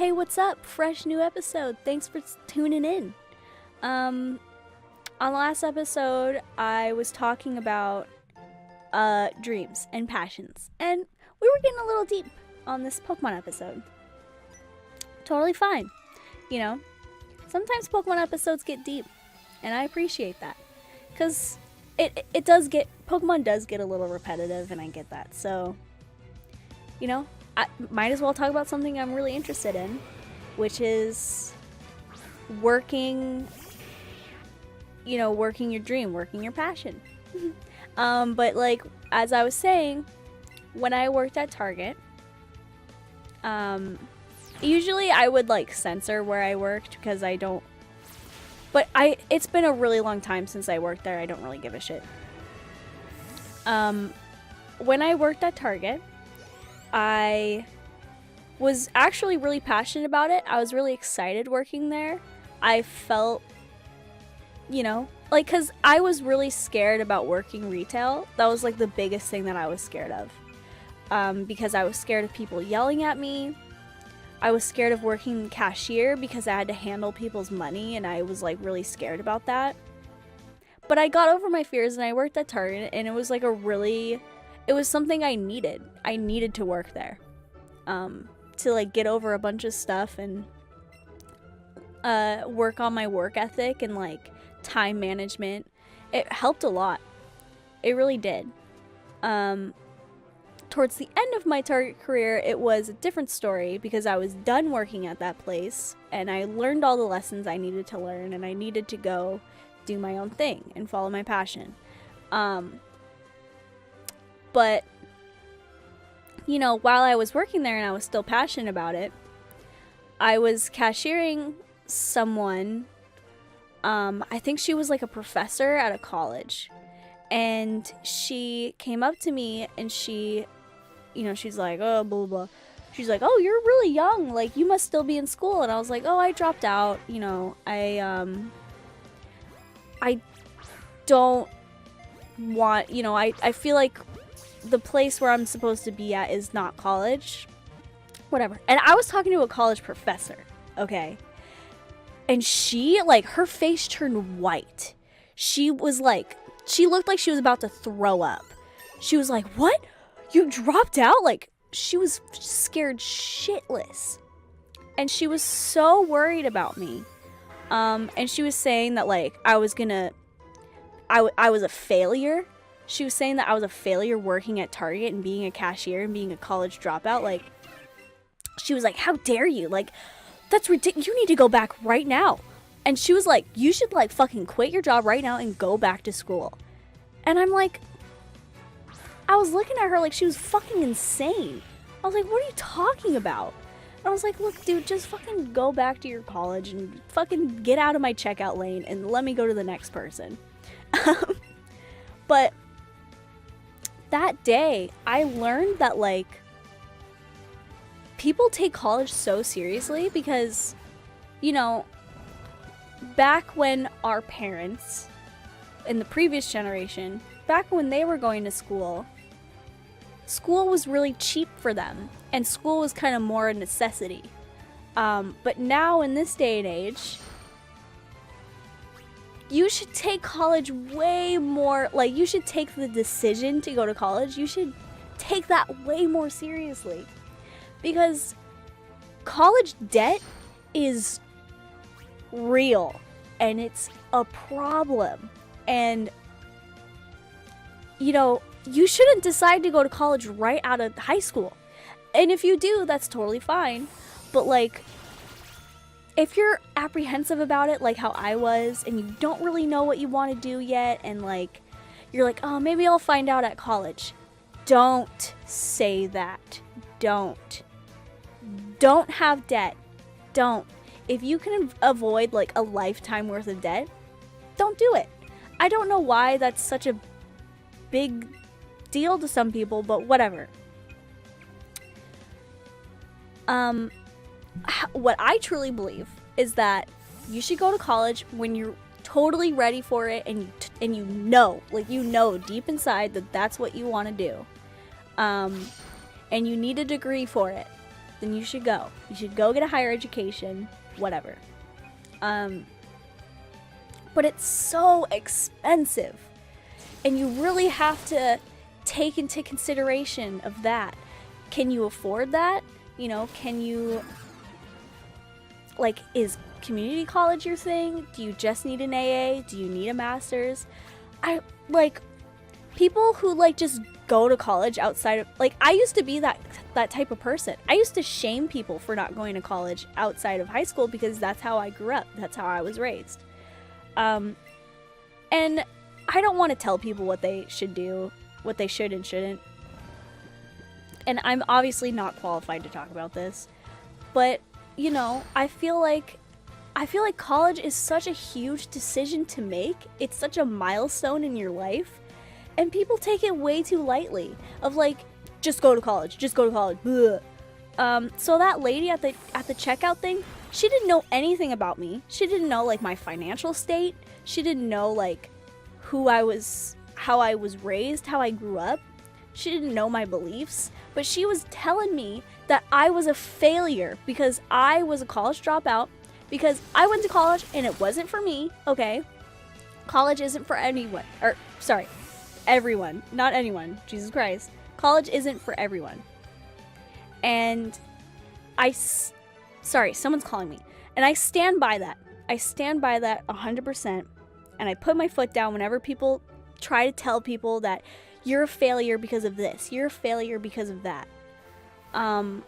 Hey, what's up? Fresh new episode. Thanks for tuning in. On the last episode, I was talking about dreams and passions, and we were getting a little deep on this Pokemon episode. Totally fine. You know, sometimes Pokemon episodes get deep, and I appreciate that. Because Pokemon does get a little repetitive, and I get that. So, you know, I might as well talk about something I'm really interested in, which is working your dream, working your passion. But like, as I was saying, when I worked at Target, usually I would like censor where I worked because it's been a really long time since I worked there. I don't really give a shit. When I worked at Target, I was actually really passionate about it. I was really excited working there. I felt, because I was really scared about working retail. That was like the biggest thing that I was scared of. Because I was scared of people yelling at me. I was scared of working cashier because I had to handle people's money, and I was like really scared about that. But I got over my fears and I worked at Target, and it was like it was something I needed. I needed to work there. To like get over a bunch of stuff and work on my work ethic and like time management. It helped a lot. It really did. Towards the end of my Target career, it was a different story because I was done working at that place and I learned all the lessons I needed to learn, and I needed to go do my own thing and follow my passion. But while I was working there and I was still passionate about it, I was cashiering someone. I think she was like a professor at a college, and she came up to me and she's like, oh, blah, blah, blah. She's like, oh, you're really young. Like, you must still be in school. And I was like, oh, I dropped out. I don't want, I feel like the place where I'm supposed to be at is not college. Whatever. And I was talking to a college professor, okay? And she, like, her face turned white. She looked like she was about to throw up. She was like, what? You dropped out? Like, she was scared shitless. And she was so worried about me. And she was saying that, like, I was a failure. She was saying that I was a failure working at Target and being a cashier and being a college dropout. Like, she was like, how dare you? Like, that's ridiculous. You need to go back right now. And she was like, you should, like, fucking quit your job right now and go back to school. And I'm like, I was looking at her like she was fucking insane. I was like, what are you talking about? And I was like, look, dude, just fucking go back to your college and fucking get out of my checkout lane and let me go to the next person. But that day, I learned that, like, people take college so seriously because, back when our parents, in the previous generation, back when they were going to school was really cheap for them, and school was kind of more a necessity. But now, in this day and age, you should take college way more, like, you should take the decision to go to college, you should take that way more seriously. Because college debt is real, and it's a problem. And, you shouldn't decide to go to college right out of high school. And if you do, that's totally fine. But, like, if you're apprehensive about it, like how I was, and you don't really know what you want to do yet, and, like, you're like, oh, maybe I'll find out at college. Don't say that. Don't have debt. Don't. If you can avoid, like, a lifetime worth of debt, don't do it. I don't know why that's such a big deal to some people, but whatever. What I truly believe is that you should go to college when you're totally ready for it, and deep inside that that's what you want to do. And you need a degree for it. then you should go. You should go get a higher education, whatever. But it's so expensive. And you really have to take into consideration of that. Can you afford that? You know, can you, like, is community college your thing? Do you just need an AA? Do you need a master's? People who, like, just go to college outside of, like, I used to be that type of person. I used to shame people for not going to college outside of high school because that's how I grew up. That's how I was raised. And I don't want to tell people what they should do, what they should and shouldn't. And I'm obviously not qualified to talk about this, but, you know, I feel like college is such a huge decision to make. It's such a milestone in your life, and people take it way too lightly. Of like, just go to college, just go to college. Bleh. So that lady at the checkout thing, she didn't know anything about me. She didn't know, like, my financial state. She didn't know, like, who I was, how I was raised, how I grew up. She didn't know my beliefs, but she was telling me that I was a failure because I was a college dropout, because I went to college and it wasn't for me, okay? College isn't for anyone, or, sorry, everyone, not anyone, Jesus Christ. College isn't for everyone. And sorry, someone's calling me. And I stand by that. I stand by that 100%. And I put my foot down whenever people try to tell people that you're a failure because of this, you're a failure because of that. No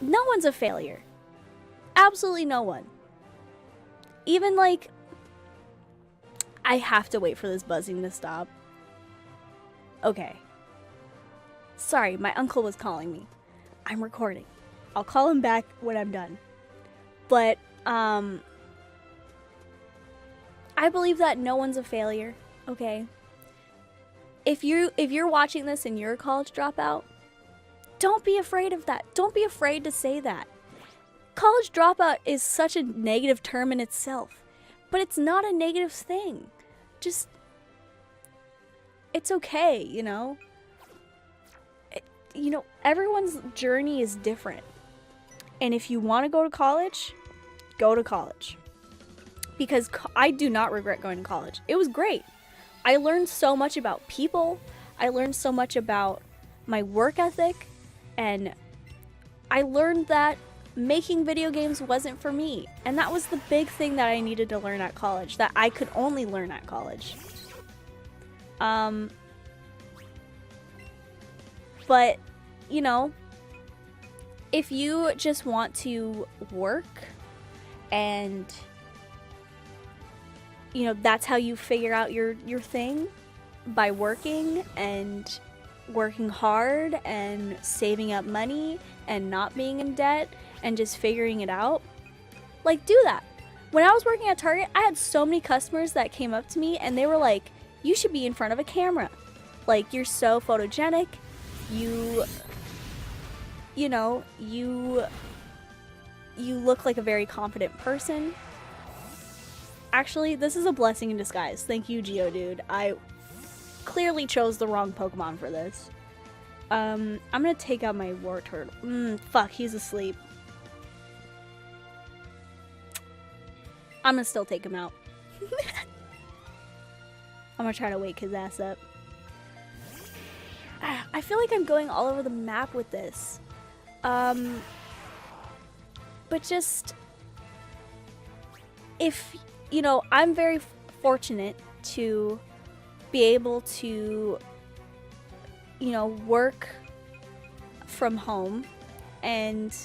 one's a failure. Absolutely no one. Even, like, I have to wait for this buzzing to stop. Okay. Sorry, my uncle was calling me. I'm recording. I'll call him back when I'm done. But, I believe that no one's a failure, okay? If you're watching this and you're a college dropout, don't be afraid of that. Don't be afraid to say that. College dropout is such a negative term in itself, but it's not a negative thing. Just, it's okay, you know? Everyone's journey is different. And if you want to go to college, go to college. Because I do not regret going to college. It was great. I learned so much about people. I learned so much about my work ethic. And I learned that making video games wasn't for me. And that was the big thing that I needed to learn at college, that I could only learn at college. But, you know, if you just want to work and, you know, that's how you figure out your thing, by working and working hard and saving up money and not being in debt and just figuring it out, like, do that. When I was working at Target, I had so many customers that came up to me and they were like, you should be in front of a camera. Like, you're so photogenic. You look like a very confident person. Actually, this is a blessing in disguise. Thank you, Geodude. I clearly chose the wrong Pokemon for this. I'm gonna take out my Wartortle. Fuck, he's asleep. I'm gonna still take him out. I'm gonna try to wake his ass up. I feel like I'm going all over the map with this. But just, if, you know, I'm very fortunate to be able to, you know, work from home and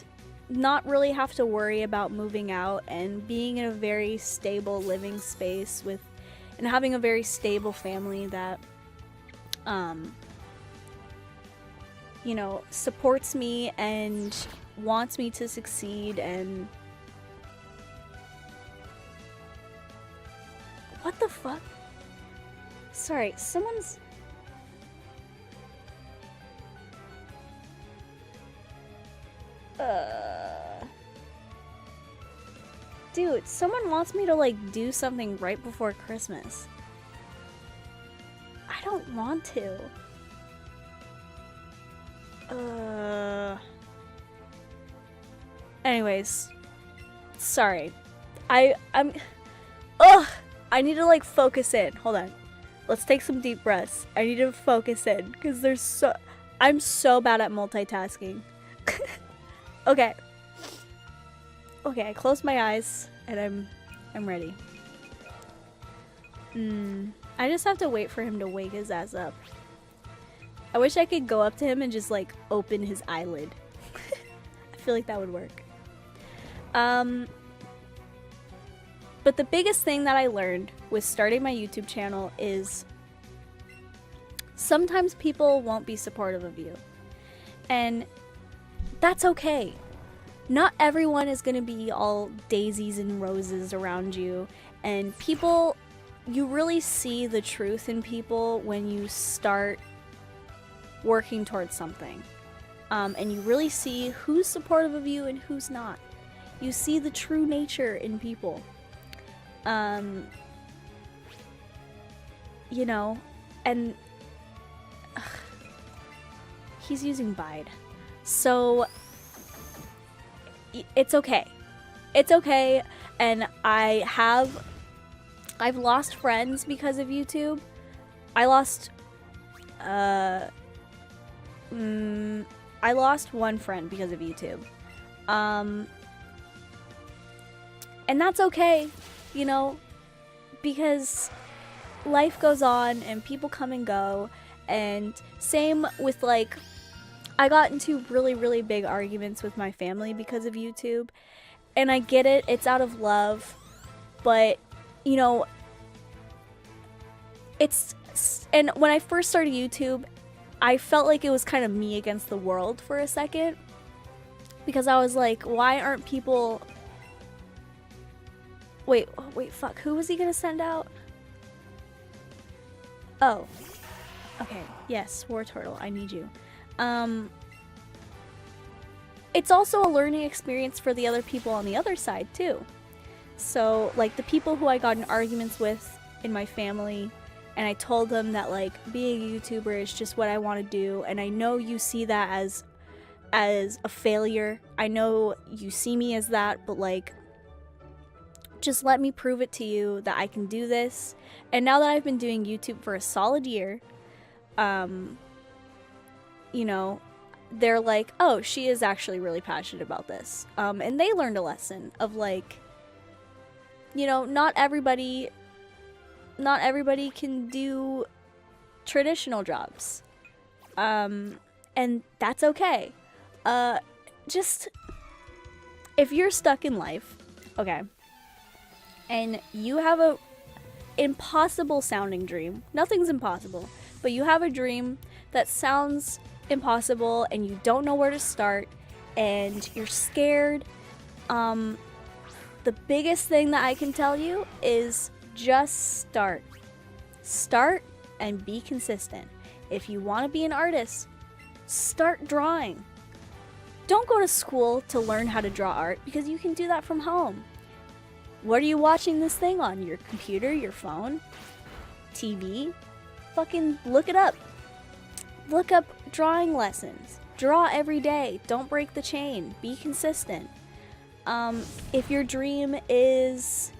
not really have to worry about moving out and being in a very stable living space with, and having a very stable family that, you know, supports me and wants me to succeed. And what the fuck? Sorry, someone's... Dude, someone wants me to, like, do something right before Christmas. I don't want to. Anyways, sorry. I'm ugh, I need to like focus in. Hold on. Let's take some deep breaths. I need to focus in because I'm so bad at multitasking. Okay. Okay, I closed my eyes and I'm ready. I just have to wait for him to wake his ass up. I wish I could go up to him and just like open his eyelid. I feel like that would work. But the biggest thing that I learned with starting my YouTube channel is sometimes people won't be supportive of you. And that's okay. Not everyone is going to be all daisies and roses around you. And people, you really see the truth in people when you start working towards something. And you really see who's supportive of you and who's not. You see the true nature in people. You know, and he's using Bide. So it's okay. It's okay. And I've lost friends because of YouTube. I lost one friend because of YouTube. And that's okay, you know, because life goes on and people come and go. And same with like, I got into really, really big arguments with my family because of YouTube. And I get it, it's out of love. But, you know, and when I first started YouTube, I felt like it was kind of me against the world for a second. Because I was like, why aren't people... Wait, fuck, who was he gonna send out? Oh. Okay, yes, War Turtle, I need you. It's also a learning experience for the other people on the other side, too. So, like, the people who I got in arguments with in my family, and I told them that, like, being a YouTuber is just what I want to do, and I know you see that as a failure. I know you see me as that, but, like, just let me prove it to you that I can do this. And now that I've been doing YouTube for a solid year, you know, they're like, oh, she is actually really passionate about this. And they learned a lesson of like, you know, not everybody can do traditional jobs. And that's okay. Just, if you're stuck in life, okay, and you have a impossible sounding dream, nothing's impossible, but you have a dream that sounds impossible and you don't know where to start and you're scared, the biggest thing that I can tell you is just start. Start and be consistent. If you want to be an artist, start drawing. Don't go to school to learn how to draw art because you can do that from home. What are you watching this thing on? Your computer, your phone, TV? Fucking look it up. Look up drawing lessons. Draw every day. Don't break the chain. Be consistent. If your dream is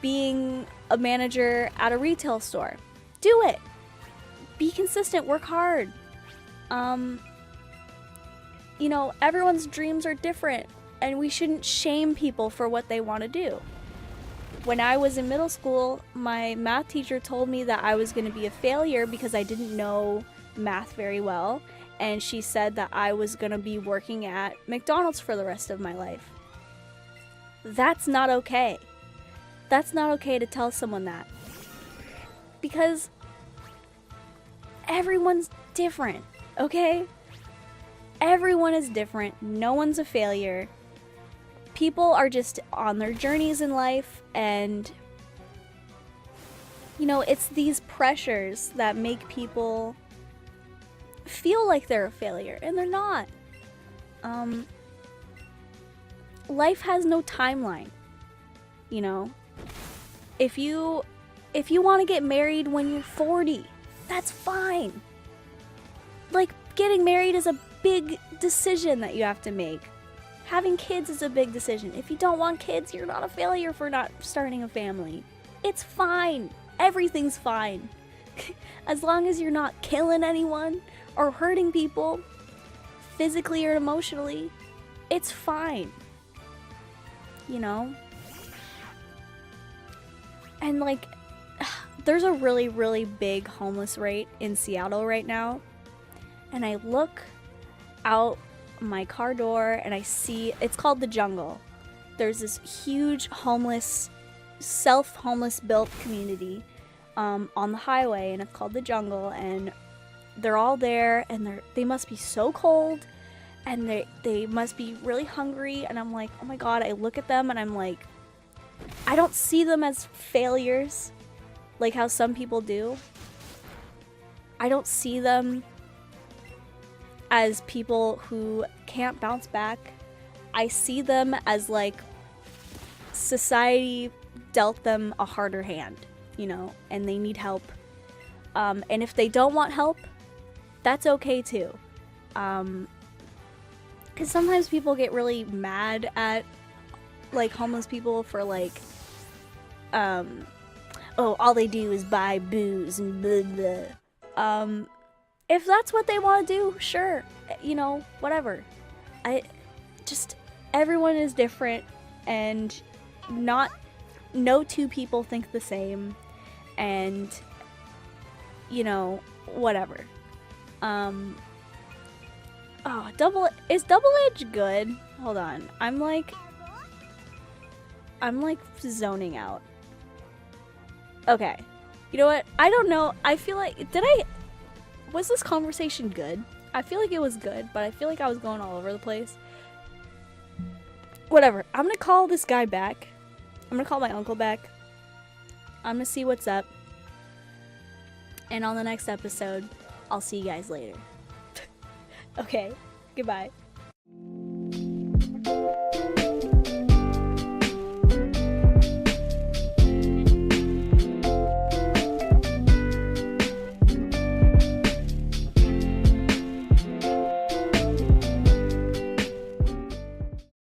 being a manager at a retail store, do it. Be consistent. Work hard. You know, everyone's dreams are different, and we shouldn't shame people for what they want to do. When I was in middle school, my math teacher told me that I was going to be a failure because I didn't know math very well, and she said that I was going to be working at McDonald's for the rest of my life. That's not okay. That's not okay to tell someone that. Because everyone's different, okay? Everyone is different. No one's a failure. People are just on their journeys in life, and you know, it's these pressures that make people feel like they're a failure, and they're not. Life has no timeline. You know, if you want to get married when you're 40, that's fine. Like, getting married is a big decision that you have to make. Having kids is a big decision. If you don't want kids, you're not a failure for not starting a family. It's fine. Everything's fine. As long as you're not killing anyone or hurting people, physically or emotionally, it's fine. You know? And like, there's a really, really big homeless rate in Seattle right now. And I look out my car door and I see, it's called the Jungle. There's this huge homeless, self-homeless built community on the highway, and it's called the Jungle, and they're all there, and they must be so cold, and they must be really hungry, and I'm like, oh my god, I look at them and I'm like, I don't see them as failures like how some people do. I don't see them as people who can't bounce back. I see them as like society dealt them a harder hand, you know, and they need help. And if they don't want help, that's okay too. Because sometimes people get really mad at like homeless people for like, oh, all they do is buy booze and blah blah. If that's what they want to do, sure, you know, whatever. Everyone is different, and no two people think the same, and, you know, whatever. Is Double Edge good? Hold on, I'm like zoning out. Okay, you know what? I don't know. I feel like, was this conversation good? I feel like it was good, but I feel like I was going all over the place. Whatever. I'm gonna call this guy back. I'm gonna call my uncle back. I'm gonna see what's up. And on the next episode, I'll see you guys later. Okay, goodbye.